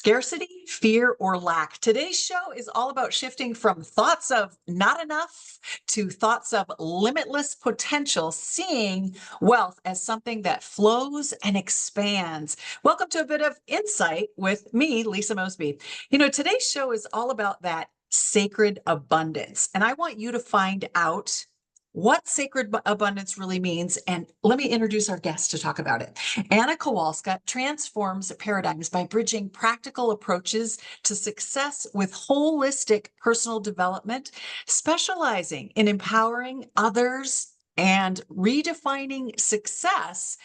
scarcity, fear, or lack. Today's show is all about shifting from thoughts of not enough to thoughts of limitless potential, seeing wealth as something that flows and expands. Welcome to a bit of insight with me, Lisa Mosbey. Today's show is all about that sacred abundance, and I want you to find out what sacred abundance really means. And let me introduce our guest to talk about it. Anna Kowalska transforms paradigms by bridging practical approaches to success with holistic personal development, specializing in empowering others and redefining success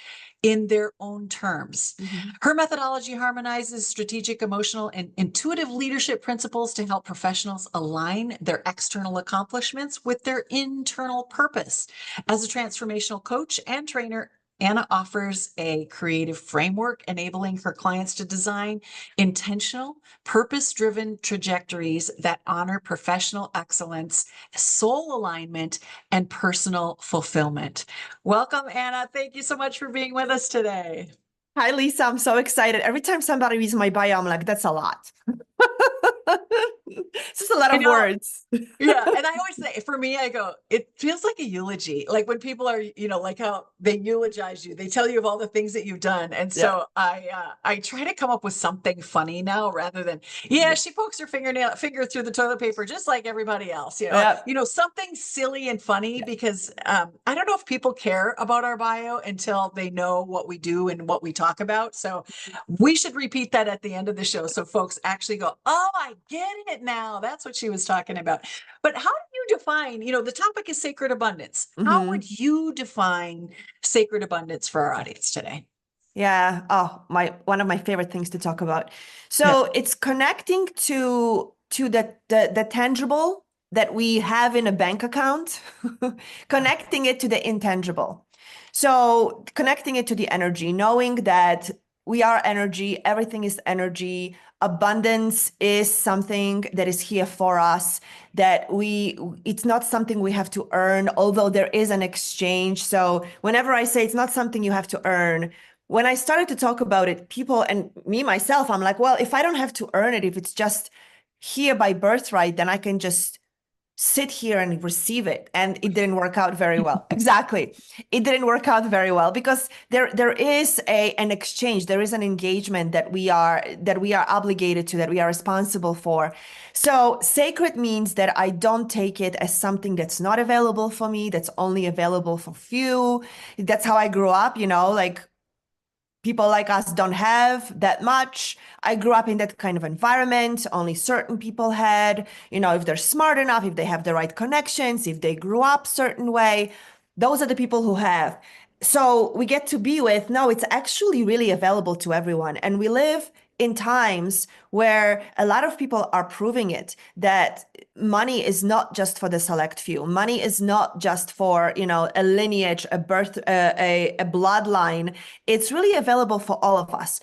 in their own terms. Her methodology harmonizes strategic, emotional, and intuitive leadership principles to help professionals align their external accomplishments with their internal purpose. As a transformational coach and trainer, Anna offers a creative framework enabling her clients to design intentional, purpose-driven trajectories that honor professional excellence, soul alignment, and personal fulfillment. Welcome, Anna. Thank you so much for being with us today. Hi, Lisa. I'm so excited. Every time somebody reads my bio, I'm like, that's a lot. It's just a lot of words. Yeah. And I always say, for me, I go, it feels like a eulogy. Like when people are, like how they eulogize you, they tell you of all the things that you've done. And so I try to come up with something funny now rather than, she pokes her finger through the toilet paper, just like everybody else, something silly and funny because I don't know if people care about our bio until they know what we do and what we talk about. So we should repeat that at the end of the show. So folks actually go, oh, I get it now. That's what she was talking about. But how do you define, the topic is sacred abundance. How would you define sacred abundance for our audience today? Yeah. Oh, one of my favorite things to talk about. So it's connecting to the tangible that we have in a bank account, connecting it to the intangible. So connecting it to the energy, knowing that we are energy, everything is energy. Abundance is something that is here for us, that it's not something we have to earn, although there is an exchange. So whenever I say it's not something you have to earn, when I started to talk about it, people and me, myself, I'm like, well, if I don't have to earn it, if it's just here by birthright, then I can just sit here and receive it. And it didn't work out very well. Exactly. It didn't work out very well because there is an exchange. There is an engagement that we are obligated to, that we are responsible for. So sacred means that I don't take it as something that's not available for me, that's only available for few. That's how I grew up, like people like us don't have that much. I grew up in that kind of environment. Only certain people had, if they're smart enough, if they have the right connections, if they grew up certain way, those are the people who have. So we get to be with, no, it's actually really available to everyone. And we live in times where a lot of people are proving it, that money is not just for the select few. Money is not just for, a lineage, a birth, a bloodline. It's really available for all of us.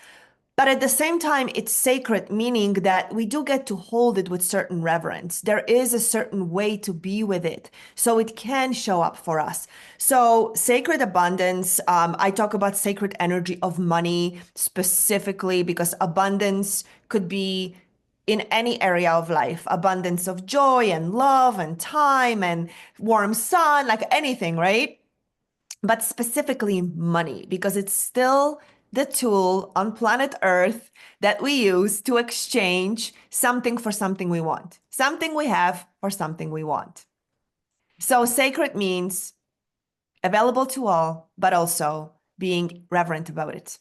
But at the same time, it's sacred, meaning that we do get to hold it with certain reverence. There is a certain way to be with it, so it can show up for us. So sacred abundance, I talk about sacred energy of money specifically because abundance could be in any area of life, abundance of joy and love and time and warm sun, like anything, right? But specifically money, because it's still the tool on planet Earth that we use to exchange something for something we want, something we have for something we want. So sacred means available to all, but also being reverent about it.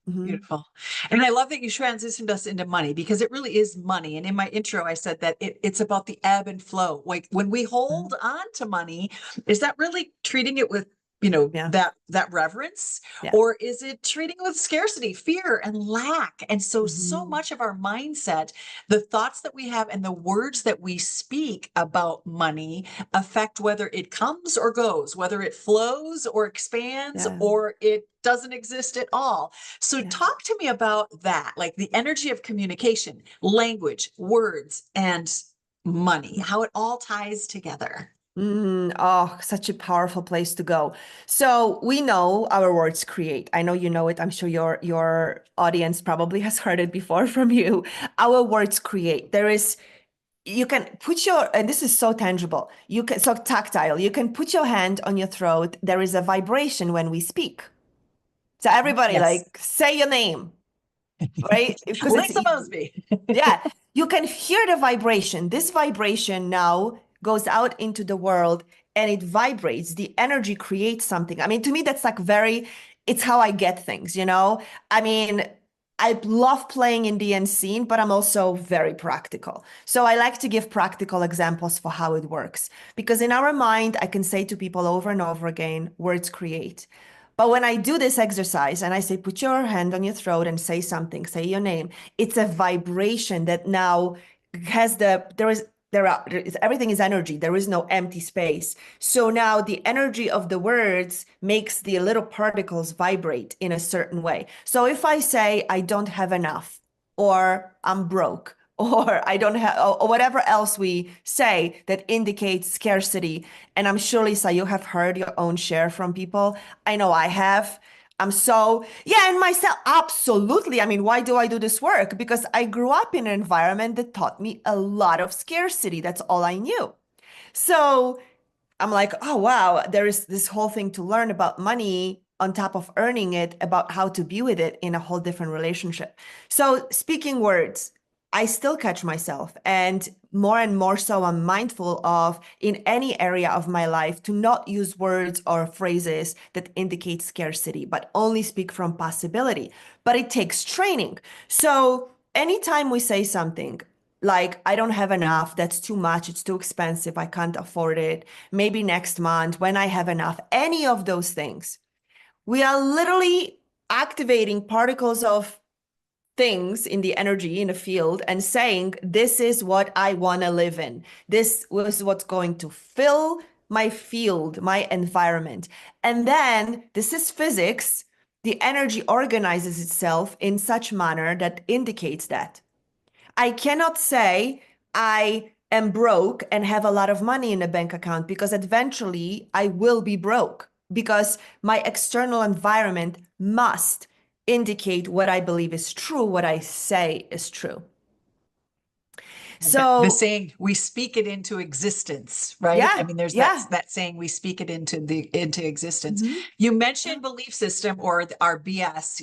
Beautiful. And I love that you transitioned us into money because it really is money. And in my intro, I said that it's about the ebb and flow. Like when we hold on to money, is that really treating it with that reverence, or is it treating it with scarcity, fear, and lack? And so much of our mindset, the thoughts that we have and the words that we speak about money affect whether it comes or goes, whether it flows or expands or it doesn't exist at all. So talk to me about that, like the energy of communication, language, words, and money, how it all ties together. Oh, such a powerful place to go. So we know our words create. I know you know it. I'm sure your audience probably has heard it before from you. Our words create. There is you can put your, and this is so tangible. You can so tactile. You can put your hand on your throat. There is a vibration when we speak. So everybody Yes. like say your name, right? Because it's Lisa easy. Mosbey. Yeah, you can hear the vibration. This vibration now goes out into the world and it vibrates. The energy creates something. I mean, to me, that's like it's how I get things, you know? I mean, I love playing in the unseen, but I'm also very practical. So I like to give practical examples for how it works. Because in our mind, I can say to people over and over again, words create. But when I do this exercise and I say, put your hand on your throat and say something, say your name, it's a vibration that now has everything is energy. There is no empty space. So now the energy of the words makes the little particles vibrate in a certain way. So if I say, I don't have enough, or I'm broke, or I don't have, or whatever else we say that indicates scarcity. And I'm sure, Lisa, you have heard your own share from people. I know I have. Yeah, and myself, absolutely. I mean, why do I do this work? Because I grew up in an environment that taught me a lot of scarcity. That's all I knew. So I'm like, oh, wow, there is this whole thing to learn about money on top of earning it, about how to be with it in a whole different relationship. So, speaking words, I still catch myself. And more so, I'm mindful of in any area of my life to not use words or phrases that indicate scarcity, but only speak from possibility. But it takes training. So, anytime we say something, like, I don't have enough, that's too much, it's too expensive, I can't afford it, maybe next month when I have enough, any of those things, we are literally activating particles of things in the energy in the field and saying, this is what I want to live in. This was what's going to fill my field, my environment. And then this is physics. The energy organizes itself in such manner that indicates that. I cannot say I am broke and have a lot of money in a bank account because eventually I will be broke because my external environment must indicate what I believe is true, what I say is true. The So, saying, we speak it into existence, right? I yeah, mean, there's yeah. that saying, we speak it into existence. Mhm. You Yeah. mentioned belief system, or our BS,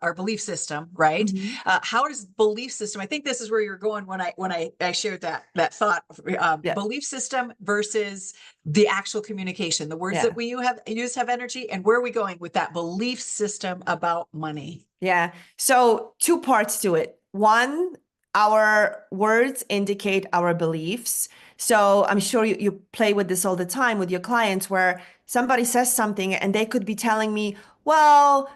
our belief system, right? Mhm. How does belief system, I think this is where you're going when I shared that thought, Yeah, belief system versus the actual communication, the words that yeah. we use have energy, and where are we going with that belief system about money? Yeah. So, two parts to it. One, our words indicate our beliefs. So, I'm sure you play with this all the time with your clients where somebody says something and they could be telling me, well,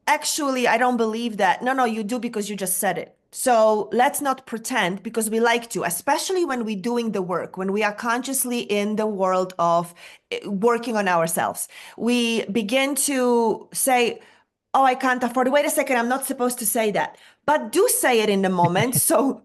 actually, I don't believe that. No, no, you do because you just said it. So let's not pretend because we like to, especially when we're doing the work, when we are consciously in the world of working on ourselves. We begin to say, oh, I can't afford it. Wait a second, I'm not supposed to say that. But do say it in the moment. So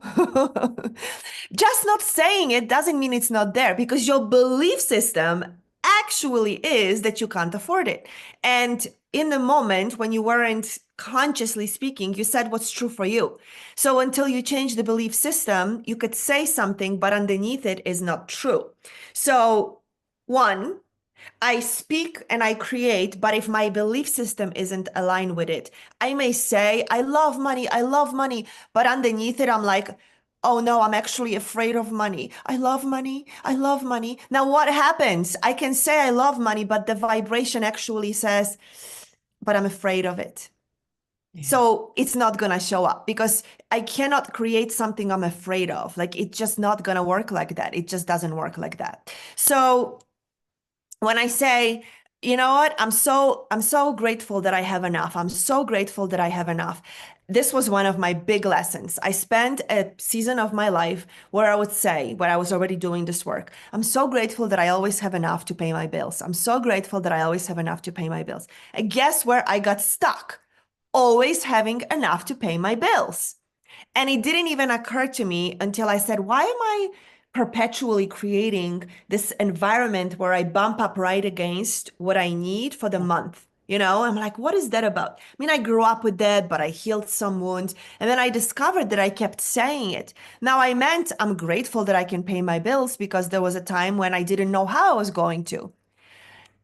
just not saying it doesn't mean it's not there because your belief system actually is that you can't afford it. And in the moment when you weren't consciously speaking, you said what's true for you. So until you change the belief system, you could say something, but underneath it is not true. So, one, I speak and I create, but if my belief system isn't aligned with it, I may say, I love money, but underneath it, I'm like, oh no, I'm actually afraid of money. I love money. I love money. Now, what happens? I can say I love money, but the vibration actually says, but I'm afraid of it. Yeah. So it's not going to show up because I cannot create something I'm afraid of. Like, it's just not going to work like that. It just doesn't work like that. So when I say, you know what, I'm so grateful that I have enough. I'm so grateful that I have enough. This was one of my big lessons. I spent a season of my life where I would say, where I was already doing this work, I'm so grateful that I always have enough to pay my bills. I'm so grateful that I always have enough to pay my bills. And guess where I got stuck? Always having enough to pay my bills. And it didn't even occur to me until I said, why am I perpetually creating this environment where I bump up right against what I need for the month. I'm like, what is that about? I mean, I grew up with that, but I healed some wounds. And then I discovered that I kept saying it. Now, I meant I'm grateful that I can pay my bills because there was a time when I didn't know how I was going to.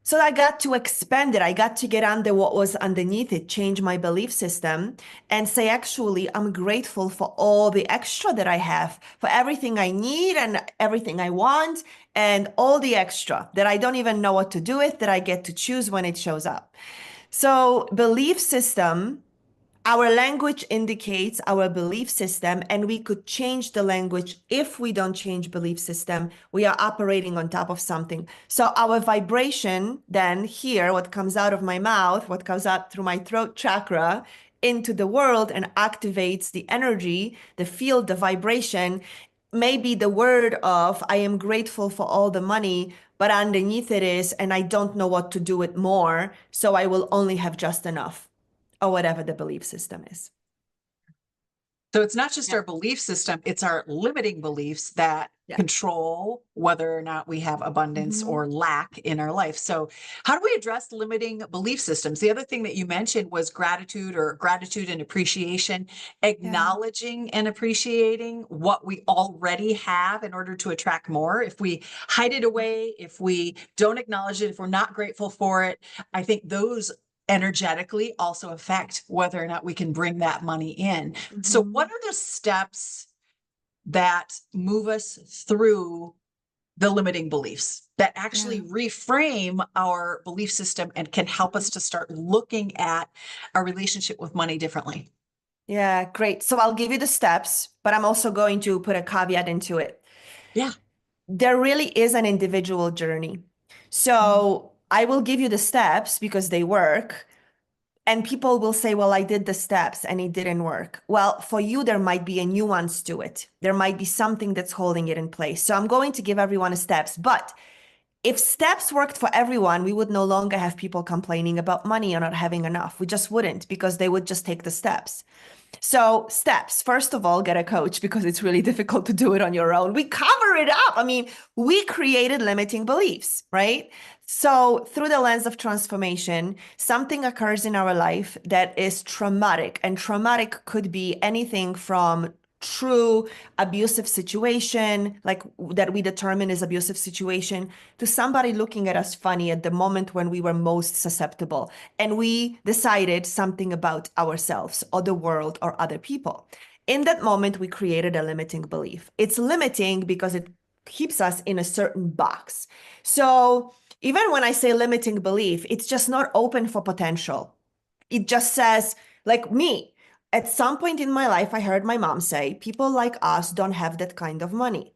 So I got to expand it. I got to get under what was underneath it, change my belief system, and say, actually, I'm grateful for all the extra that I have, for everything I need and everything I want, and all the extra that I don't even know what to do with, that I get to choose when it shows up. So, belief system, our language indicates our belief system, and we could change the language. If we don't change belief system, we are operating on top of something. So our vibration, then here, what comes out of my mouth, what comes out through my throat chakra into the world and activates the energy, the field, the vibration, maybe the word of, I am grateful for all the money, but underneath it is, and I don't know what to do with more, so I will only have just enough, or whatever the belief system is. So it's not just Yeah. our belief system, it's our limiting beliefs that Yeah. control whether or not we have abundance or lack in our life. So how do we address limiting belief systems? The other thing that you mentioned was gratitude, or gratitude and appreciation, Yeah. acknowledging and appreciating what we already have in order to attract more. If we hide it away, if we don't acknowledge it, if we're not grateful for it, I think those energetically also affect whether or not we can bring that money in. So what Mhm. are the steps that move us through the limiting beliefs that actually Yeah. reframe our belief system and can help us Mhm. to start looking at our relationship with money differently? Yeah, great. So I'll give you the steps, but I'm also going to put a caveat into it. Yeah. There really is an individual journey. Mhm. So I will give you the steps because they work. And people will say, well, I did the steps and it didn't work. Well, for you, there might be a nuance to it. There might be something that's holding it in place. So I'm going to give everyone a steps. But if steps worked for everyone, we would no longer have people complaining about money or not having enough. We just wouldn't, because they would just take the steps. So, steps. First of all, get a coach, because it's really difficult to do it on your own. We cover it up. I mean, we created limiting beliefs, right? So, through the lens of transformation, something occurs in our life that is traumatic. And traumatic could be anything from true abusive situation, like that we determine is abusive situation, to somebody looking at us funny at the moment when we were most susceptible. And we decided something about ourselves or the world or other people. In that moment, we created a limiting belief. It's limiting because it keeps us in a certain box. So even when I say limiting belief, it's just not open for potential. It just says, like me, at some point in my life, I heard my mom say, people like us don't have that kind of money.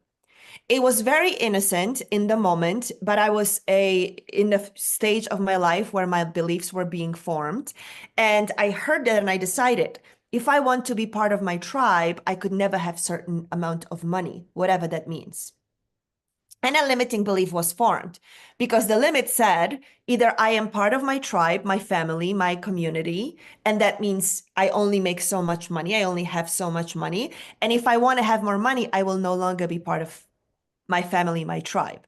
It was very innocent in the moment, but I was in the stage of my life where my beliefs were being formed. And I heard that and I decided, if I want to be part of my tribe, I could never have certain amount of money, whatever that means. And a limiting belief was formed because the limit said either I am part of my tribe, my family, my community, and that means I only make so much money, I only have so much money. And if I want to have more money, I will no longer be part of my family, my tribe.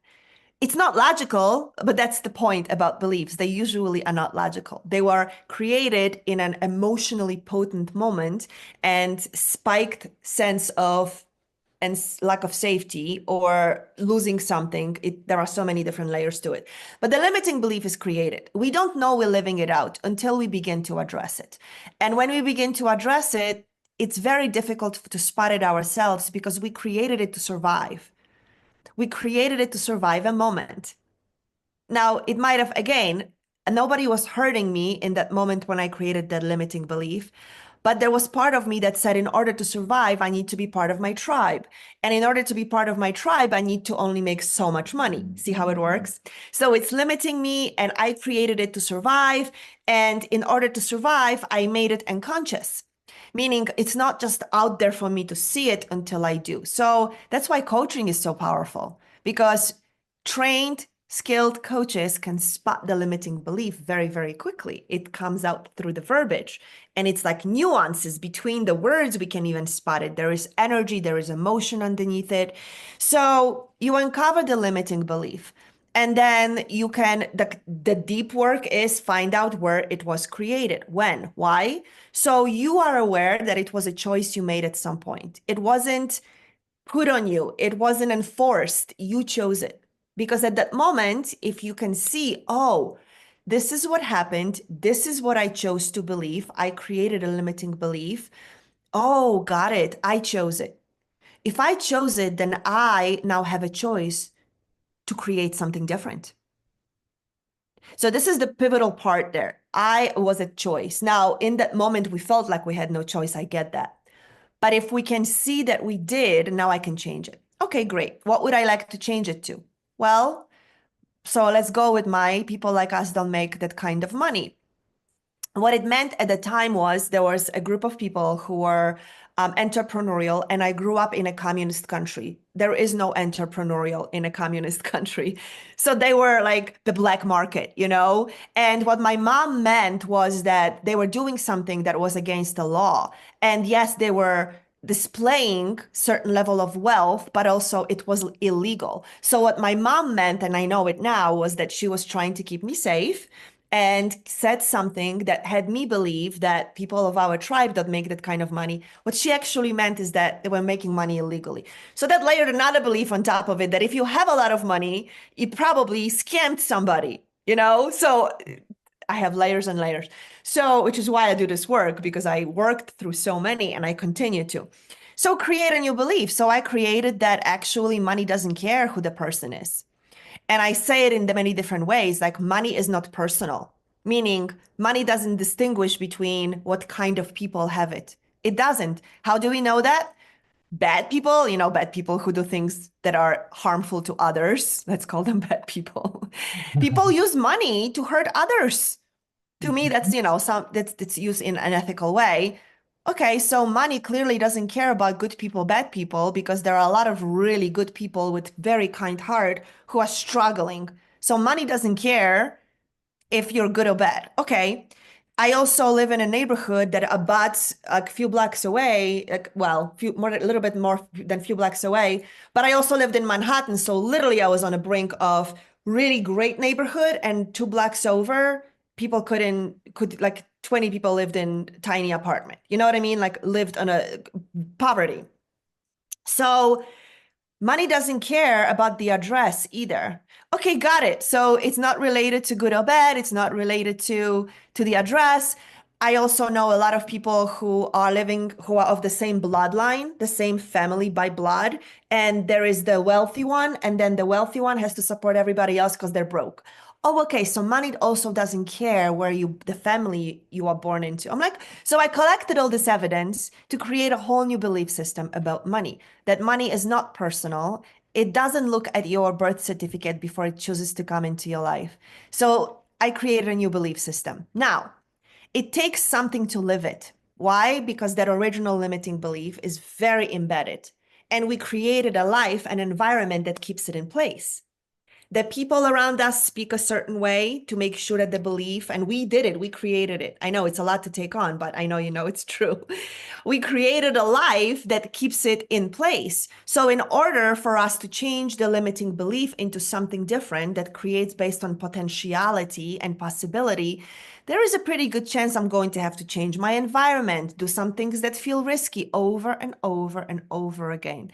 It's not logical, but that's the point about beliefs. They usually are not logical. They were created in an emotionally potent moment and spiked sense of and lack of safety or losing something. There are so many different layers to it. But the limiting belief is created. We don't know we're living it out until we begin to address it. And when we begin to address it, it's very difficult to spot it ourselves because we created it to survive. We created it to survive a moment. Now, it might have, again, nobody was hurting me in that moment when I created that limiting belief. But there was part of me that said, in order to survive, I need to be part of my tribe. And in order to be part of my tribe, I need to only make so much money. See how it works? So it's limiting me, and I created it to survive. And in order to survive, I made it unconscious, meaning it's not just out there for me to see it until I do. So that's why coaching is so powerful, because trained Skilled coaches can spot the limiting belief very, very quickly. It comes out through the verbiage, and it's like nuances between the words. We can even spot it. There is energy, there is emotion underneath it. So you uncover the limiting belief. And then you can, the deep work is find out where it was created, when, why. So you are aware that it was a choice you made at some point. It wasn't put on you, it wasn't enforced. You chose it. Because at that moment, if you can see, oh, this is what happened, this is what I chose to believe, I created a limiting belief. Oh, got it. I chose it. If I chose it, then I now have a choice to create something different. So this is the pivotal part there. I was a choice. Now, in that moment, we felt like we had no choice. I get that. But if we can see that we did, now I can change it. Okay, great. What would I like to change it to? Well, so let's go with my people like us don't make that kind of money. What it meant at the time was there was a group of people who were entrepreneurial, and I grew up in a communist country. There is no entrepreneurial in a communist country. So they were like the black market, you know? And what my mom meant was that they were doing something that was against the law. And yes, they were displaying certain level of wealth, but also it was illegal. So what my mom meant, and I know it now, was that she was trying to keep me safe and said something that had me believe that people of our tribe don't make that kind of money. What she actually meant is that they were making money illegally. So that layered another belief on top of it that if you have a lot of money, you probably scammed somebody, you know? So I have layers and layers. So, which is why I do this work, because I worked through so many and I continue to. So create a new belief. So I created that actually money doesn't care who the person is. And I say it in the many different ways, like money is not personal, meaning money doesn't distinguish between what kind of people have it. It doesn't. How do we know that? Bad people, you know, bad people who do things that are harmful to others. Let's call them bad people. People use money to hurt others. To me, that's, you know, that's used in an ethical way. Okay, so money clearly doesn't care about good people, bad people, because there are a lot of really good people with very kind heart who are struggling. So money doesn't care if you're good or bad. Okay. I also live in a neighborhood that abuts a few blocks away, like, well, a little bit more than few blocks away. But I also lived in Manhattan, so literally I was on the brink of really great neighborhood, and 2 blocks over, people could like 20 people lived in tiny apartment. You know what I mean? Like lived on a poverty. So money doesn't care about the address either. Okay, got it. So it's not related to good or bad. It's not related to the address. I also know a lot of people who are living, who are of the same bloodline, the same family by blood. And there is the wealthy one, and then the wealthy one has to support everybody else because they're broke. Oh, okay. So money also doesn't care where the family you are born into. I'm like, so I collected all this evidence to create a whole new belief system about money, that money is not personal. It doesn't look at your birth certificate before it chooses to come into your life. So I created a new belief system. Now, it takes something to live it. Why? Because that original limiting belief is very embedded. And we created a life, an environment that keeps it in place. The people around us speak a certain way to make sure that the belief, and we did it, we created it. I know it's a lot to take on, but I know you know it's true. We created a life that keeps it in place. So in order for us to change the limiting belief into something different that creates based on potentiality and possibility, there is a pretty good chance I'm going to have to change my environment, do some things that feel risky over and over and over again,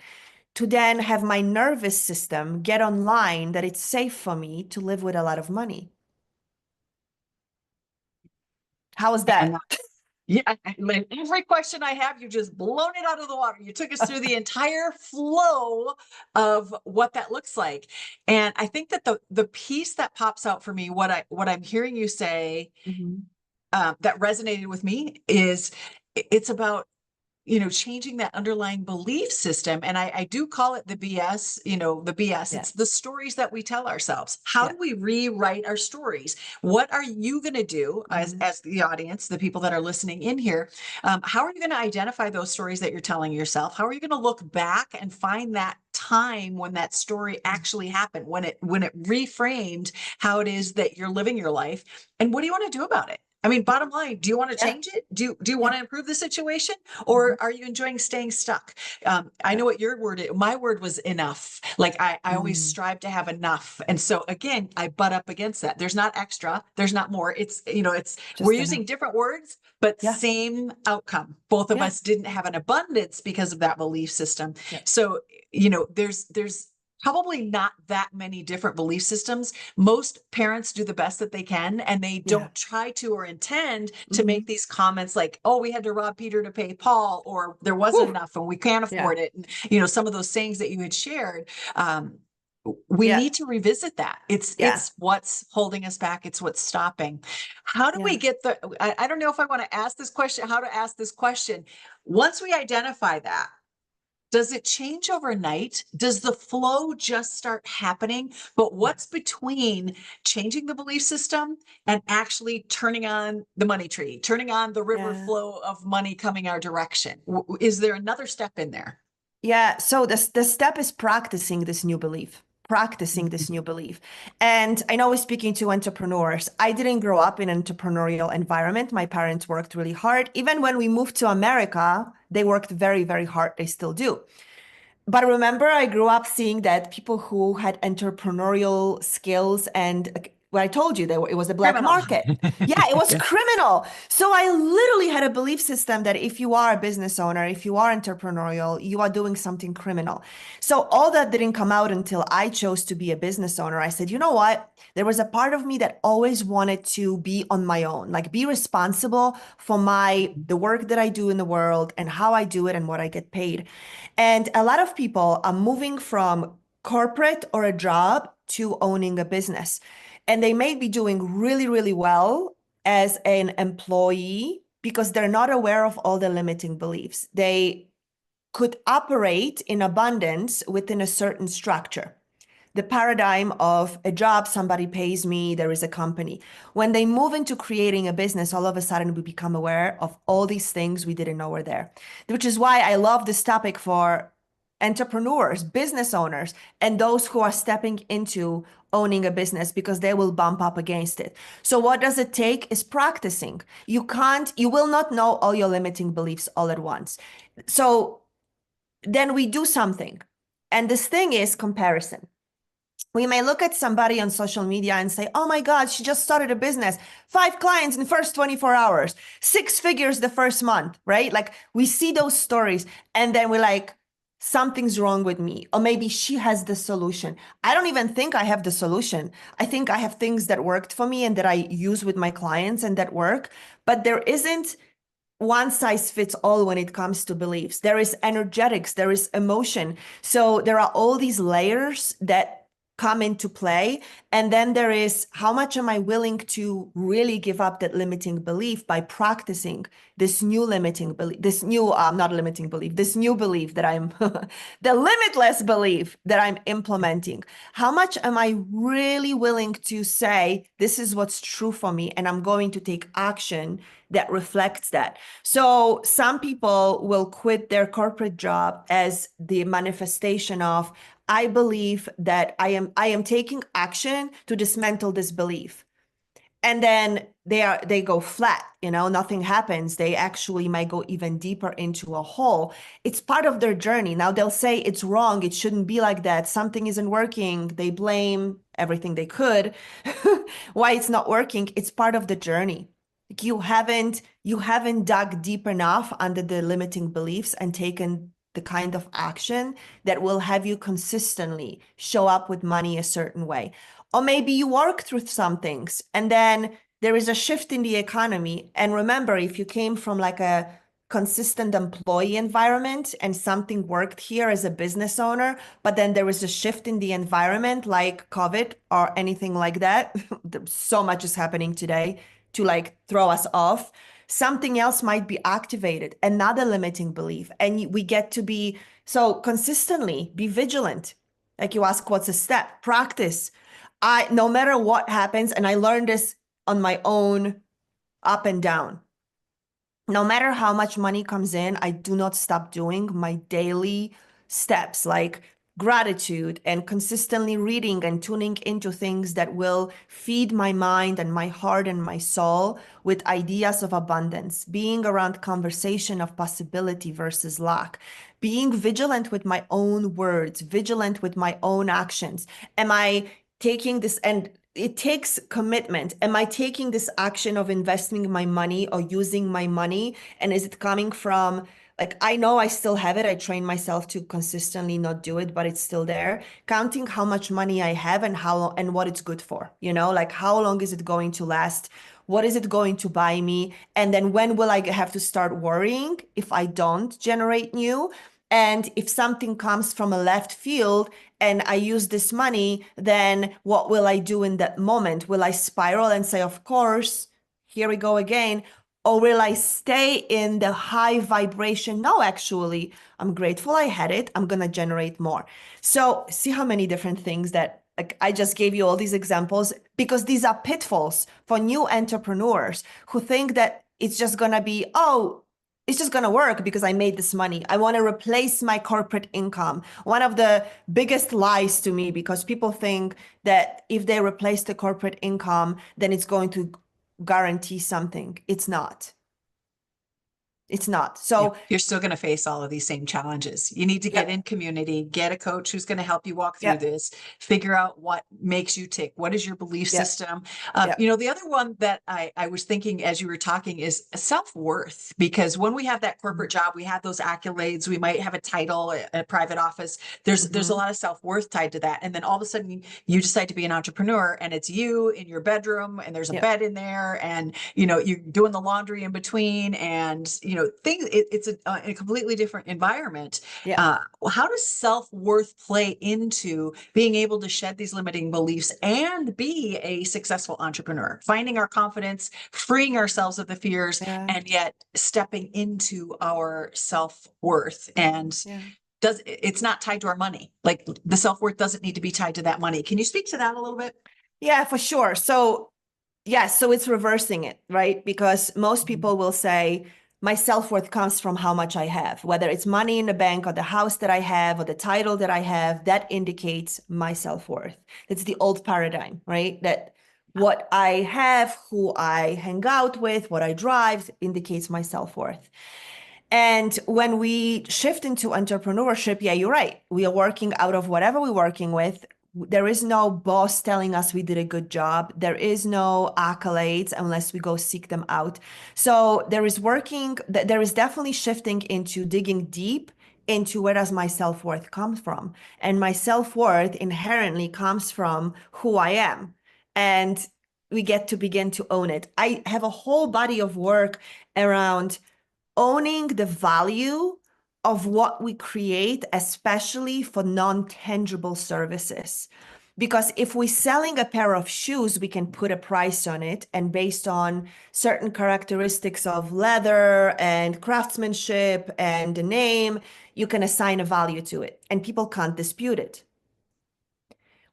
to then have my nervous system get online that it's safe for me to live with a lot of money. How is And that? yeah, like every question I have, you just blown it out of the water. You took us through the entire flow of what that looks like. And I think that the piece that pops out for me, what I'm hearing you say, Mhm. that resonated with me is it's about changing that underlying belief system. And I do call it the BS, the BS. Yeah. It's the stories that we tell ourselves. How Yeah. do we rewrite our stories? What are you going to do Mhm. as the audience, the people that are listening in here? How are you going to identify those stories that you're telling yourself? How are you going to look back and find that time when that story actually happened, when it reframed how it is that you're living your life? And what do you want to do about it? I mean, bottom line, do you want to Yeah. change it? Do you want Yeah. to improve the situation? Mhm. Or are you enjoying staying stuck? I Yeah. know what your word is. My word was enough. Like I always Mm. strive to have enough. And so again, I butt up against that. There's not extra, there's not more. We're Just enough. using different words, but Yeah. same outcome. Both of Yeah. us didn't have an abundance because of that belief system. Yeah. So, there's probably not that many different belief systems. Most parents do the best that they can, and they Yeah. don't try to or intend to make Mhm. these comments like, oh, we had to rob Peter to pay Paul, or there wasn't Whew. enough and we can't Yeah. afford it. And, some of those sayings that you had shared, we Yeah. need to revisit that. It's Yeah. it's what's holding us back. It's what's stopping. How do we Yeah. get I don't know if I want to ask this question, how to ask this question. Once we identify that, does it change overnight? Does the flow just start happening? But what's between changing the belief system and actually turning on the money tree, turning on the river Yeah. flow of money coming our direction? Is there another step in there? Yeah, so the step is practicing this new belief, practicing Mhm. this new belief. And I know we're speaking to entrepreneurs. I didn't grow up in an entrepreneurial environment. My parents worked really hard. Even when we moved to America, they worked very, very hard. They still do. But remember, I grew up seeing that people who had entrepreneurial skills and what I told you, it was a black Criminal. market. Yeah, it was Yeah. criminal. So I literally had a belief system that if you are a business owner, if you are entrepreneurial, you are doing something criminal. So all that didn't come out until I chose to be a business owner. I said, you know what? There was a part of me that always wanted to be on my own, like be responsible for the work that I do in the world and how I do it and what I get paid. And a lot of people are moving from corporate or a job to owning a business. And they may be doing really, really well as an employee because they're not aware of all the limiting beliefs. They could operate in abundance within a certain structure. The paradigm of a job, somebody pays me, there is a company. When they move into creating a business, all of a sudden we become aware of all these things we didn't know were there, which is why I love this topic for entrepreneurs, business owners, and those who are stepping into owning a business because they will bump up against it. So what does it take is practicing. You will not know all your limiting beliefs all at once. So then we do something. And this thing is comparison. We may look at somebody on social media and say, oh my God, she just started a business, 5 clients in the first 24 hours, 6 figures the first month, right? Like we see those stories and then we're like, something's wrong with me. Or maybe she has the solution. I don't even think I have the solution. I think I have things that worked for me and that I use with my clients and that work. But there isn't one size fits all when it comes to beliefs. There is energetics, there is emotion. So there are all these layers that come into play. And then there is how much am I willing to really give up that limiting belief by practicing this new limiting belief, this new, not limiting belief, this new belief that I'm, the limitless belief that I'm implementing. How much am I really willing to say, this is what's true for me, and I'm going to take action that reflects that? So some people will quit their corporate job as the manifestation of, I believe that I am taking action to dismantle this belief. And then they go flat, nothing happens. They actually might go even deeper into a hole. It's part of their journey. Now they'll say it's wrong, it shouldn't be like that, something isn't working. They blame everything they could why it's not working. It's part of the journey. Like you haven't dug deep enough under the limiting beliefs and taken the kind of action that will have you consistently show up with money a certain way. Or maybe you work through some things and then there is a shift in the economy. And remember, if you came from like a consistent employee environment and something worked here as a business owner, but then there was a shift in the environment like COVID or anything like that, so much is happening today to like throw us off. something else might be activated, another limiting belief. And we get to be so consistently be vigilant. Like you ask, what's a step? Practice. No matter what happens, and I learned this on my own up and down. No matter how much money comes in, I do not stop doing my daily steps like gratitude and consistently reading and tuning into things that will feed my mind and my heart and my soul with ideas of abundance, being around conversation of possibility versus lack, being vigilant with my own words, vigilant with my own actions. Am I taking this and it takes commitment. Am I taking this action of investing my money or using my money? And is it coming from, like, I know I still have it. I train myself to consistently not do it, but it's still there. Counting how much money I have and how and what it's good for, like how long is it going to last? What is it going to buy me? And then when will I have to start worrying if I don't generate new? And if something comes from a left field and I use this money, then what will I do in that moment? Will I spiral and say, of course, here we go again? Or will I stay in the high vibration? No, actually, I'm grateful I had it. I'm going to generate more. So see how many different things that like I just gave you all these examples because these are pitfalls for new entrepreneurs who think that it's just going to be, oh, it's just going to work because I made this money. I want to replace my corporate income. One of the biggest lies to me, because people think that if they replace the corporate income, then it's going to guarantee something. It's not. It's not. Yeah, So, you're still going to face all of these same challenges. You need to get yep, in community, get a coach who's going to help you walk through yep, this, figure out what makes you tick. What is your belief yep, system? yep. The other one that I was thinking as you were talking is self-worth, because when we have that corporate job, we have those accolades, we might have a title, a private office. There's a Mm-hmm. lot of self-worth tied to that. And then all of a sudden you decide to be an entrepreneur and it's you in your bedroom and there's a Yep. bed in there and, you're doing the laundry in between and, things, it's a completely different environment. Yep. How does self-worth play into being able to shed these limiting beliefs and be a successful entrepreneur, finding our confidence, freeing ourselves of the fears, Yeah. and yet stepping into our self-worth? And Yeah. it's not tied to our money. Like the self-worth doesn't need to be tied to that money. Can you speak to that a little bit? Yeah, for sure. So, yes, so it's reversing it, right? Because most people will say, my self-worth comes from how much I have, whether it's money in the bank or the house that I have or the title that I have, that indicates my self-worth. It's the old paradigm, right? That what I have, who I hang out with, what I drive indicates my self-worth. And when we shift into entrepreneurship, yeah, you're right. We are working out of whatever we're working with. There is no boss telling us we did a good job. There is no accolades unless we go seek them out. So there is definitely shifting into digging deep into where does my self-worth come from? And my self-worth inherently comes from who I am. And we get to begin to own it. I have a whole body of work around owning the value of what we create, especially for non-tangible services. Because if we're selling a pair of shoes, we can put a price on it. And based on certain characteristics of leather and craftsmanship and the name, you can assign a value to it and people can't dispute it.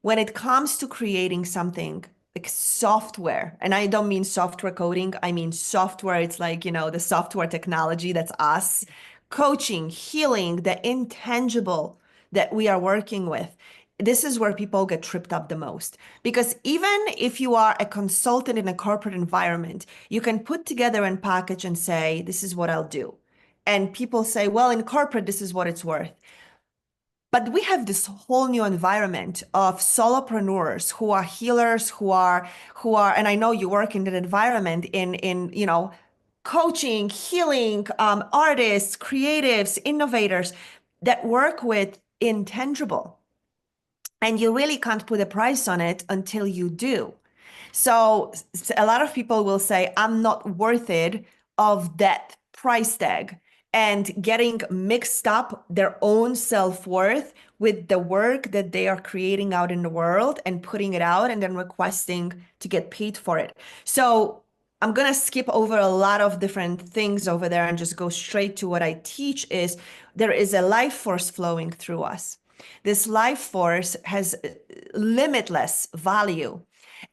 When it comes to creating something like software, and I don't mean software coding, I mean software, it's like, the software technology that's us, coaching, healing, the intangible that we are working with. This is where people get tripped up the most. Because even if you are a consultant in a corporate environment, you can put together and package and say, this is what I'll do. And people say, well, in corporate, this is what it's worth. But we have this whole new environment of solopreneurs who are healers, who are, and I know you work in that environment in coaching, healing, artists, creatives, innovators that work with intangible. And you really can't put a price on it until you do. So a lot of people will say, I'm not worth it of that price tag, and getting mixed up their own self-worth with the work that they are creating out in the world and putting it out and then requesting to get paid for it. So I'm going to skip over a lot of different things over there and just go straight to what I teach is there is a life force flowing through us. This life force has limitless value,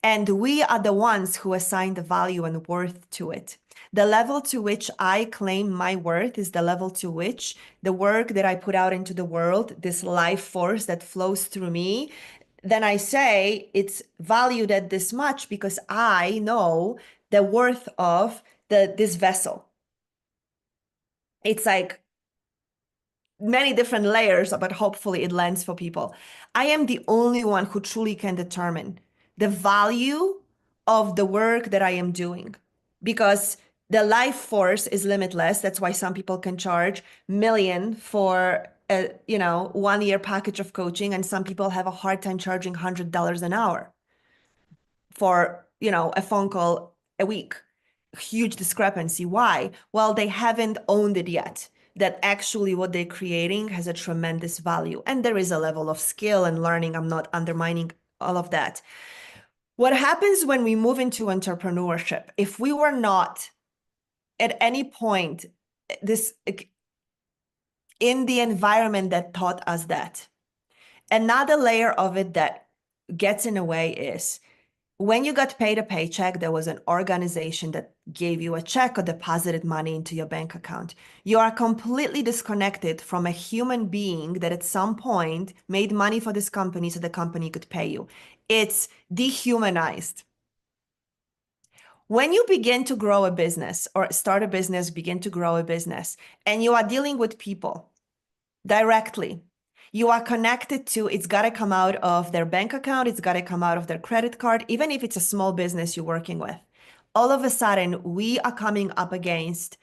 and we are the ones who assign the value and worth to it. The level to which I claim my worth is the level to which the work that I put out into the world, this life force that flows through me, then I say it's valued at this much because I know the worth of this vessel. It's like many different layers, but hopefully it lands for people. I am the only one who truly can determine the value of the work that I am doing because the life force is limitless. That's why some people can charge million for a 1 year package of coaching, and some people have a hard time charging $100 an hour for a phone call a week. Huge discrepancy. Why? Well, they haven't owned it yet, that actually what they're creating has a tremendous value, and there is a level of skill and learning. I'm not undermining all of that. What happens when we move into entrepreneurship, if we were not at any point this in the environment that taught us that, another layer of it that gets in the way is when you got paid a paycheck, there was an organization that gave you a check or deposited money into your bank account. You are completely disconnected from a human being that at some point made money for this company so the company could pay you. It's dehumanized. When you begin to grow a business or start a business, begin to grow a business, and you are dealing with people directly, you are connected to, it's got to come out of their bank account, it's got to come out of their credit card, even if it's a small business you're working with. All of a sudden, we are coming up against,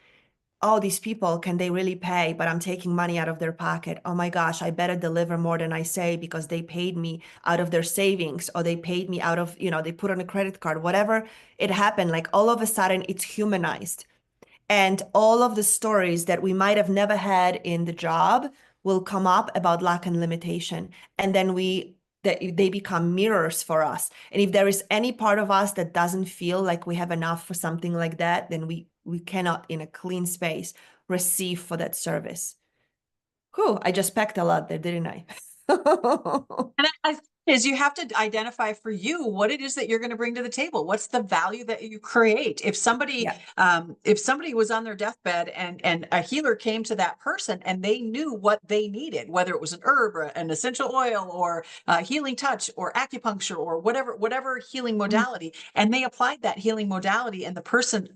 oh, these people, can they really pay? But I'm taking money out of their pocket. Oh my gosh, I better deliver more than I say because they paid me out of their savings, or they paid me out of, they put on a credit card, whatever it happened. Like all of a sudden, it's humanized. And all of the stories that we might have never had in the job will come up about lack and limitation. And then they become mirrors for us. And if there is any part of us that doesn't feel like we have enough for something like that, then we cannot, in a clean space, receive for that service. Whew, I just packed a lot there, didn't I? And I think is you have to identify for you what it is that you're going to bring to the table. What's the value that you create? Yeah. If somebody was on their deathbed and a healer came to that person and they knew what they needed, whether it was an herb or an essential oil or healing touch or acupuncture or whatever healing Mhm. modality, and they applied that healing modality and the person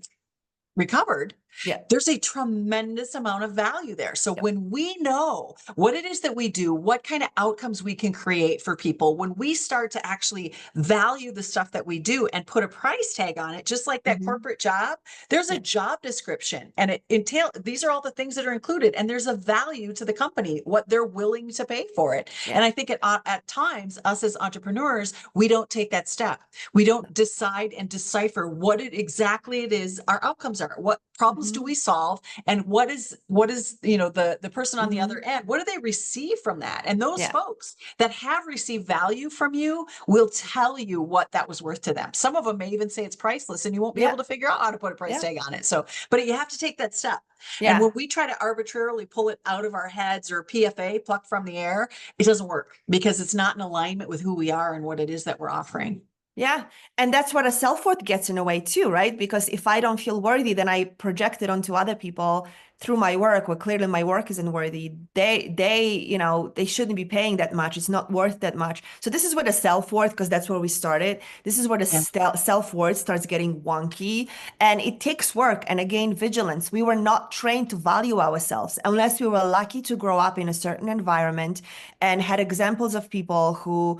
recovered, Yeah. there's a tremendous amount of value there. So Yep. when we know what it is that we do, what kind of outcomes we can create for people, when we start to actually value the stuff that we do and put a price tag on it, just like that Mhm. corporate job, there's a Yeah. job description and it entails, these are all the things that are included, and there's a value to the company, what they're willing to pay for it. Yeah. And I think at times, us as entrepreneurs, we don't take that step. We don't decide and decipher what exactly it is our outcomes are. What problems do Mhm. we solve? And what is the person on the other Mhm. end, what do they receive from that? And those Yeah. folks that have received value from you will tell you what that was worth to them. Some of them may even say it's priceless and you won't be able Yeah. to figure out how to put a price Yeah. tag on it. So, but you have to take that step. And when Yeah. we try to arbitrarily pull it out of our heads or PFA, pluck from the air, it doesn't work because it's not in alignment with who we are and what it is that we're offering. Yeah. And that's what a self-worth gets in a way too, right? Because if I don't feel worthy, then I project it onto other people through my work, where clearly my work isn't worthy. They shouldn't be paying that much. It's not worth that much. So this is where the self-worth, because that's where we started. This is where the Yeah. self-worth starts getting wonky, and it takes work. And again, vigilance. We were not trained to value ourselves unless we were lucky to grow up in a certain environment and had examples of people who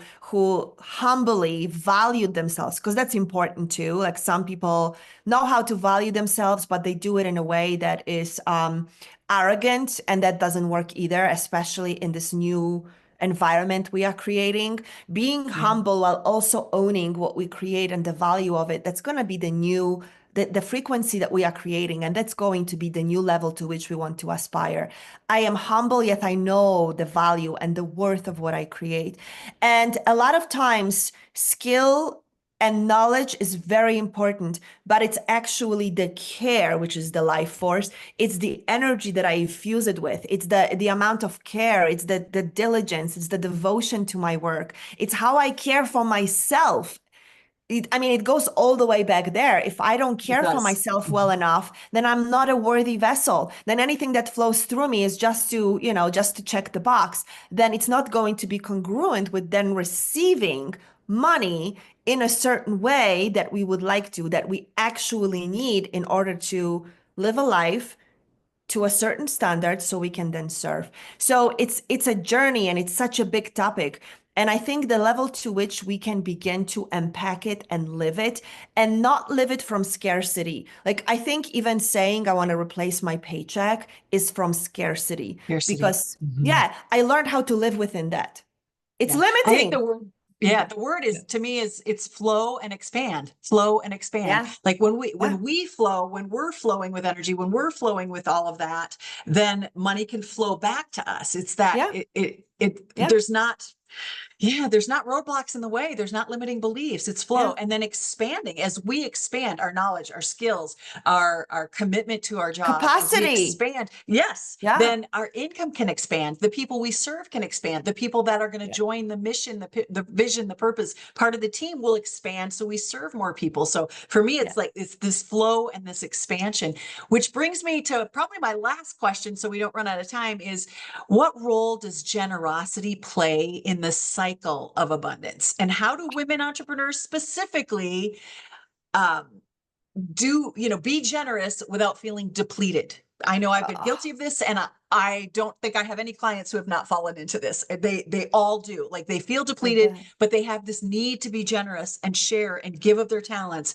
humbly valued themselves, because that's important too. Like some people know how to value themselves, but they do it in a way that is arrogant, and that doesn't work either, especially in this new environment we are creating. Being Yeah. humble while also owning what we create and the value of it, that's going to be the frequency that we are creating, and that's going to be the new level to which we want to aspire. I am humble, yet I know the value and the worth of what I create. And a lot of times, skill And knowledge is very important, but it's actually the care, which is the life force. It's the energy that I infuse it with. It's the amount of care. It's the diligence. It's the devotion to my work. It's how I care for myself. I mean, it goes all the way back there. If I don't It care for does. myself well enough, then I'm not a worthy vessel. Then anything that flows through me is just to, just to check the box. Then it's not going to be congruent with then receiving money in a certain way that we would like to, that we actually need in order to live a life to a certain standard so we can then serve. So it's a journey and it's such a big topic. And I think the level to which we can begin to unpack it and live it and not live it from scarcity. Like I think even saying I want to replace my paycheck is from scarcity Scarcity. because Mhm. yeah, I learned how to live within that. It's Yeah. I think the limiting. word, yeah, the word is to me is it's flow and expand, flow and expand. Yeah. Like Yeah. when we flow, when we're flowing with energy, when we're flowing with all of that, then money can flow back to us. It's that Yeah. Yeah. there's not, yeah, there's not roadblocks in the way. There's not limiting beliefs. It's flow. Yeah. And then expanding as we expand our knowledge, our skills, our commitment to our job, as we Capacity. expand, yes, Yeah. then our income can expand. The people we serve can expand. The people that are going to Yeah. join the mission, the vision, the purpose, part of the team will expand. So we serve more people. So for me, Yeah. it's like it's this flow and this expansion, which brings me to probably my last question. So we don't run out of time is what role does generosity play in the cycle of abundance? And how do women entrepreneurs specifically um, be generous without feeling depleted? I know I've been guilty Oh, of this, and I don't think I have any clients who have not fallen into this. They all do. Like they feel I depleted, bet. but they have this need to be generous and share and give of their talents.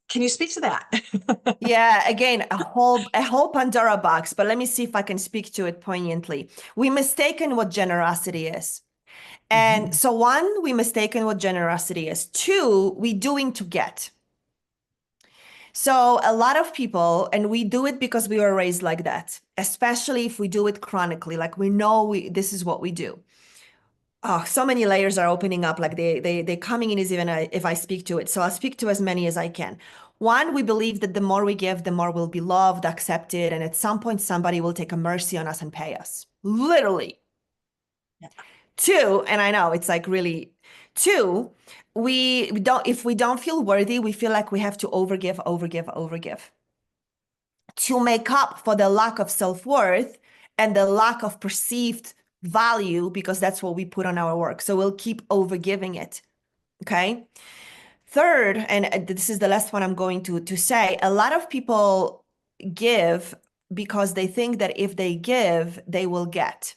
Can you speak to that? Yeah, again, a whole Pandora box, but let me see if I can speak to it poignantly. We mistaken what generosity is. And Mhm. so one, we mistaken what generosity is. Two, we doing to get. So a lot of people, and we do it because we were raised like that, especially if we do it chronically, like we know this is what we do. Oh, so many layers are opening up. Like they coming in is even if I speak to it. So I'll speak to as many as I can. One, we believe that the more we give, the more we'll be loved, accepted, and at some point somebody will take a mercy on us and pay us. Literally. Yeah. Two, and I know it's like really two, we don't if we don't feel worthy, we feel like we have to overgive, overgive, overgive to make up for the lack of self-worth and the lack of perceived value because that's what we put on our work. So we'll keep overgiving it. Okay. Third, and this is the last one I'm going to say, a lot of people give because they think that if they give, they will get.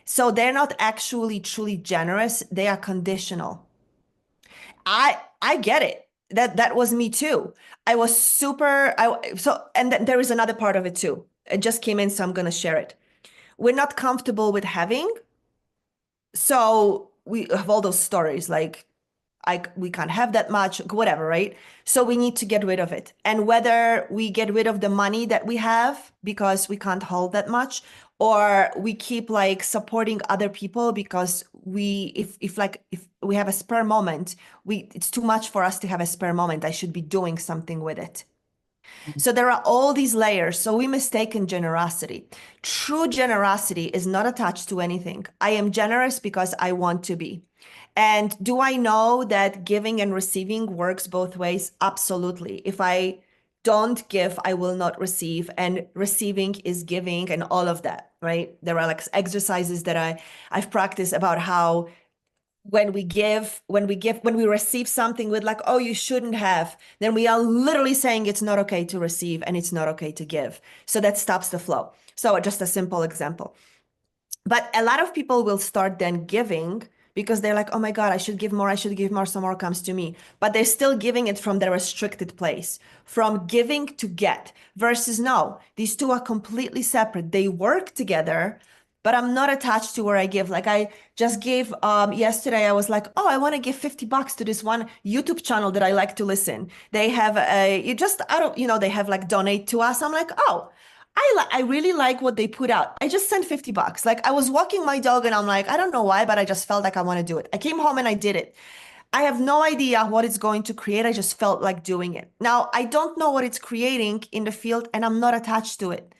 So they're not actually truly generous, they are conditional. I get it. That was me too. I was super and there is another part of it too. It just came in, so I'm gonna share it. We're not comfortable with having, so we have all those stories like we can't have that much, whatever, right? So we need to get rid of it. And whether we get rid of the money that we have because we can't hold that much, or we keep like supporting other people because if we have a spare moment, it's too much for us to have a spare moment. I should be doing something with it. So there are all these layers. So we mistaken generosity. True generosity is not attached to anything. I am generous because I want to be. And do I know that giving and receiving works both ways? Absolutely. If I don't give, I will not receive. And receiving is giving and all of that, right? There are like exercises that I've practiced about how when we receive something with like, oh, you shouldn't have, then we are literally saying it's not okay to receive and it's not okay to give. So that stops the flow. So just a simple example. But a lot of people will start then giving because they're like, oh my God, I should give more. I should give more. Some more comes to me. But they're still giving it from their restricted place, from giving to get versus no. These two are completely separate. They work together, but I'm not attached to where I give. Like I just gave yesterday, I was like, oh, I want to give $50 to this one YouTube channel that I like to listen. They have you just I don't, they have like donate to us. I'm like, oh, I really like what they put out. I just sent $50. Like I was walking my dog and I'm like, I don't know why, but I just felt like I want to do it. I came home and I did it. I have no idea what it's going to create. I just felt like doing it. Now, I don't know what it's creating in the field and I'm not attached to it.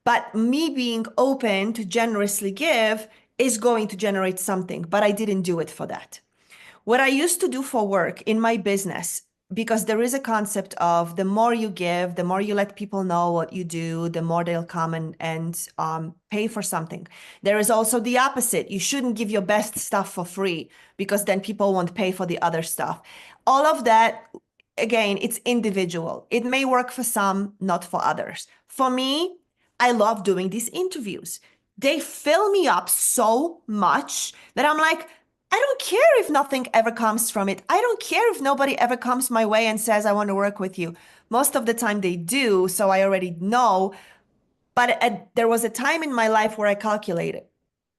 But me being open to generously give is going to generate something, but I didn't do it for that. What I used to do for work in my business, because there is a concept of the more you give, the more you let people know what you do, the more they'll come and pay for something. There is also the opposite. You shouldn't give your best stuff for free because then people won't pay for the other stuff. All of that, again, it's individual. It may work for some, not for others. For me, I love doing these interviews. They fill me up so much that I'm like, I don't care if nothing ever comes from it. I don't care if nobody ever comes my way and says, I want to work with you. Most of the time they do, so I already know. But there was a time in my life where I calculated.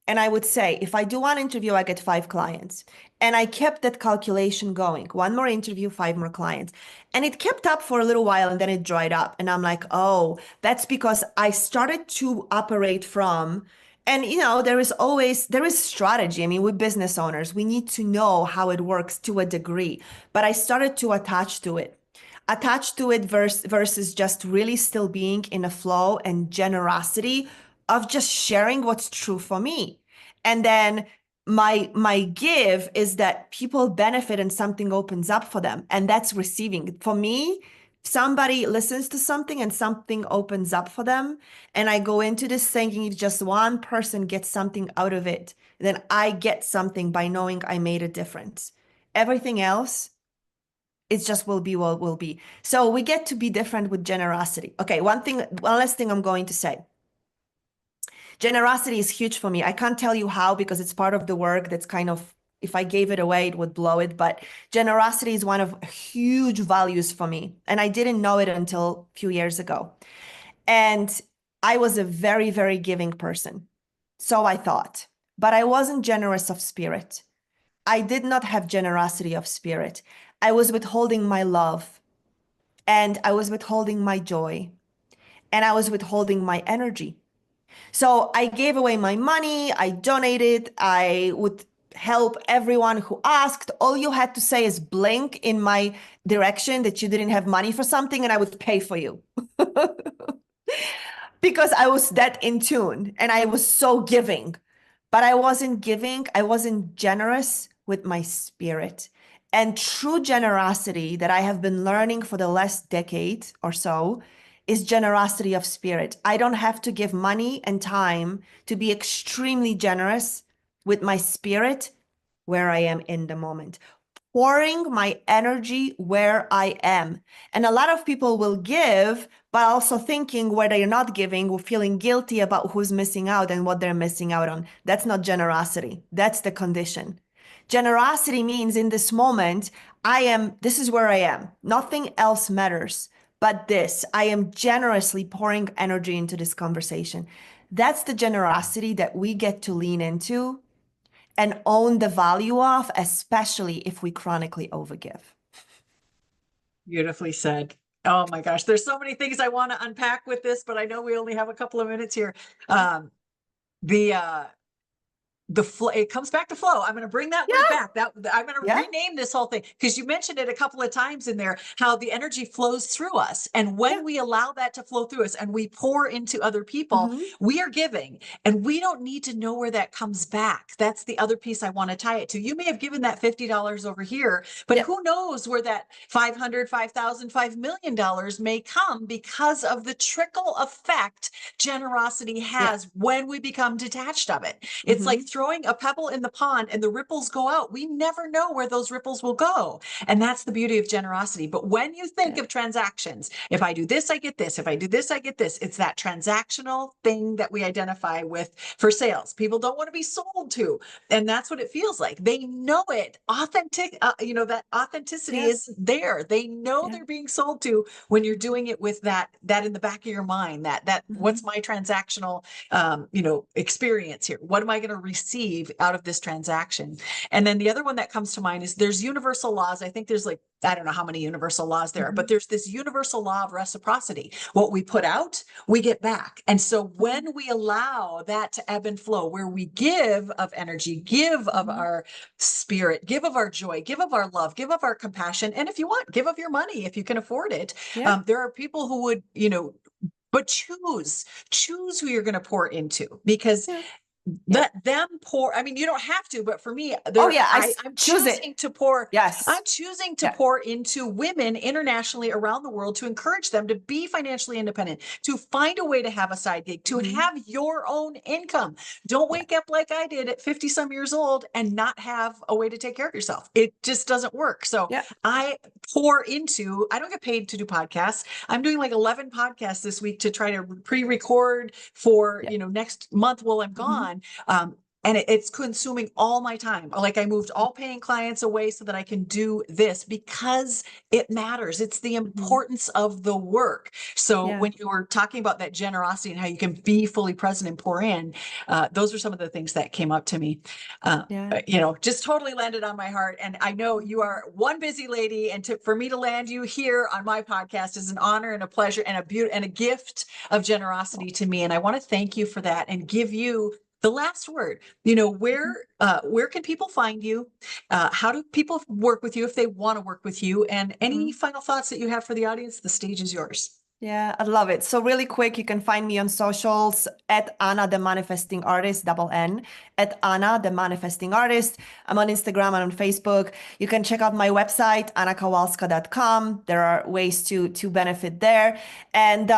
And I would say, if I do one interview, I get 5 clients. And I kept that calculation going. One more interview, 5 more clients. And it kept up for a little while and then it dried up. And I'm like, oh, that's because I started to operate from, and there is strategy. I mean, we're business owners. We need to know how it works to a degree. But I started to attach to it versus just really still being in a flow and generosity of just sharing what's true for me. And then my give is that people benefit and something opens up for them, and that's receiving. For me, somebody listens to something and something opens up for them, and I go into this thinking if just one person gets something out of it, then I get something by knowing I made a difference. Everything else, it just will be what will be. So we get to be different with generosity. Okay, one last thing I'm going to say. Generosity is huge for me. I can't tell you how because it's part of the work that's kind of, if I gave it away, it would blow it. But generosity is one of huge values for me. And I didn't know it until a few years ago. And I was a very, very giving person. So I thought, but I wasn't generous of spirit. I did not have generosity of spirit. I was withholding my love and I was withholding my joy and I was withholding my energy. So I gave away my money, I donated, I would help everyone who asked. All you had to say is blink in my direction that you didn't have money for something and I would pay for you. Because I was that in tune and I was so giving. But I wasn't giving, I wasn't generous with my spirit. And true generosity that I have been learning for the last decade or so is generosity of spirit. I don't have to give money and time to be extremely generous with my spirit where I am in the moment, pouring my energy where I am. And a lot of people will give, but also thinking where they're not giving, or feeling guilty about who's missing out and what they're missing out on. That's not generosity. That's the condition. Generosity means in this moment, this is where I am. Nothing else matters but this. I am generously pouring energy into this conversation. That's the generosity that we get to lean into and own the value of, especially if we chronically overgive. Beautifully said. Oh my gosh, there's so many things I want to unpack with this, but I know we only have a couple of minutes here. The flow, it comes back to flow. I'm going to bring that word back. I'm going to rename this whole thing because you mentioned it a couple of times in there, how the energy flows through us. And when we allow that to flow through us and we pour into other people, we are giving, and we don't need to know where that comes back. That's the other piece I want to tie it to. You may have given that $50 over here, but who knows where that 500, 5,000, $5 million may come because of the trickle effect generosity has when we become detached of it. It's like throwing a pebble in the pond and the ripples go out. We never know where those ripples will go. And that's the beauty of generosity. But when you think of transactions, if I do this, I get this. If I do this, I get this. It's that transactional thing that we identify with for sales. People don't want to be sold to. And that's what it feels like. They know it. Authentic, that authenticity is there. They know they're being sold to when you're doing it with that in the back of your mind, that what's my transactional, experience here? What am I going to receive receive out of this transaction. And then the other one that comes to mind is there's universal laws. I think there's like, I don't know how many universal laws there are, but there's this universal law of reciprocity. What we put out, we get back. And so when we allow that to ebb and flow, where we give of energy, give of our spirit, give of our joy, give of our love, give of our compassion, and if you want, give of your money if you can afford it. Yeah. There are people who would, but choose who you're going to pour into, because Yeah. let them pour. I mean, you don't have to, but for me, Oh yeah, I'm choose choosing it. to pour. Yes. I'm choosing to Yeah. pour into women internationally around the world to encourage them to be financially independent, to find a way to have a side gig, to have your own income. Don't wake up like I did at 50 some years old and not have a way to take care of yourself. It just doesn't work. So Yeah. I I don't get paid to do podcasts. I'm doing like 11 podcasts this week to try to pre-record for, Yeah. next month while I'm gone. And it's consuming all my time. Like I moved all paying clients away so that I can do this because it matters. It's the importance of the work. So Yeah. when you were talking about that generosity and how you can be fully present and pour in, those are some of the things that came up to me. Yeah. Just totally landed on my heart. And I know you are one busy lady, and for me to land you here on my podcast is an honor and a pleasure and a beauty and a gift of generosity to me. And I want to thank you for that and give you the last word. Where can people find you? How do people work with you if they want to work with you? And any final thoughts that you have for the audience? The stage is yours. Yeah, I love it. So really quick, you can find me on socials at Anna the Manifesting Artist, double N, at Anna the Manifesting Artist. I'm on Instagram and on Facebook. You can check out my website, annakowalska.com. There are ways to benefit there. And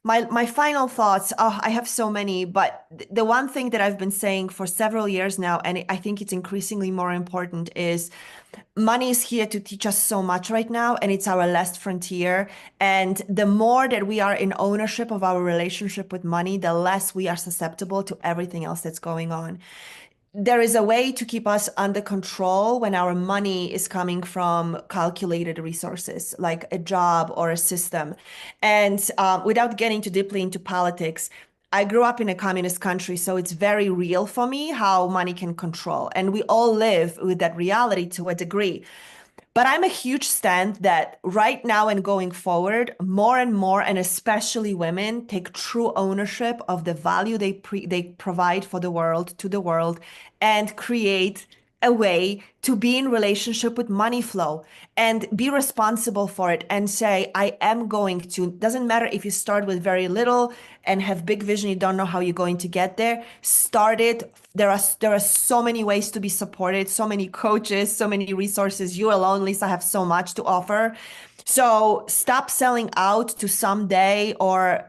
my final thoughts, I have so many, but the one thing that I've been saying for several years now, and I think it's increasingly more important, is money is here to teach us so much right now, and it's our last frontier. And the more that we are in ownership of our relationship with money, the less we are susceptible to everything else that's going on. There is a way to keep us under control when our money is coming from calculated resources, like a job or a system. And without getting too deeply into politics, I grew up in a communist country, so it's very real for me how money can control. And we all live with that reality to a degree. But I'm a huge stand that right now and going forward, more and more, and especially women, take true ownership of the value they provide for the world, to the world, and create a way to be in relationship with money flow and be responsible for it and say, I am going to, doesn't matter if you start with very little and have big vision, you don't know how you're going to get there, start it. There are so many ways to be supported, so many coaches, so many resources. You alone, Lisa, have so much to offer. So stop selling out to someday, or,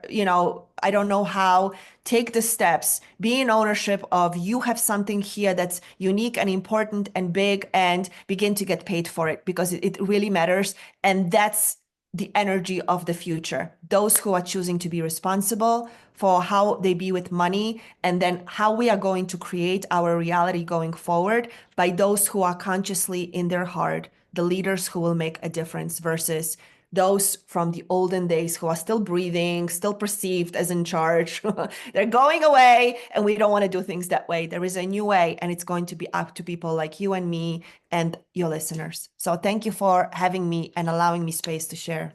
I don't know how. Take the steps, be in ownership of you have something here that's unique and important and big, and begin to get paid for it, because it really matters. And that's the energy of the future. Those who are choosing to be responsible for how they be with money, and then how we are going to create our reality going forward by those who are consciously in their heart, the leaders who will make a difference, versus those from the olden days who are still breathing, still perceived as in charge. They're going away, and we don't want to do things that way. There is a new way, and it's going to be up to people like you and me and your listeners. So thank you for having me and allowing me space to share.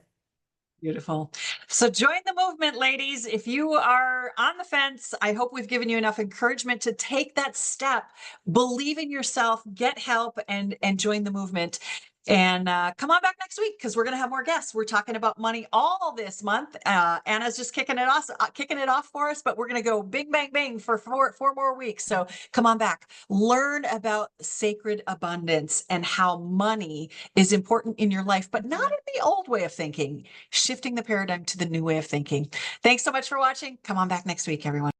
Beautiful. So join the movement, ladies. If you are on the fence, I hope we've given you enough encouragement to take that step, believe in yourself, get help, and join the movement. And come on back next week, because we're going to have more guests. We're talking about money all this month. Anna's just kicking it off for us, but we're going to go bing, bang, bang for four more weeks. So come on back, learn about sacred abundance and how money is important in your life, but not in the old way of thinking, shifting the paradigm to the new way of thinking. Thanks so much for watching. Come on back next week, everyone.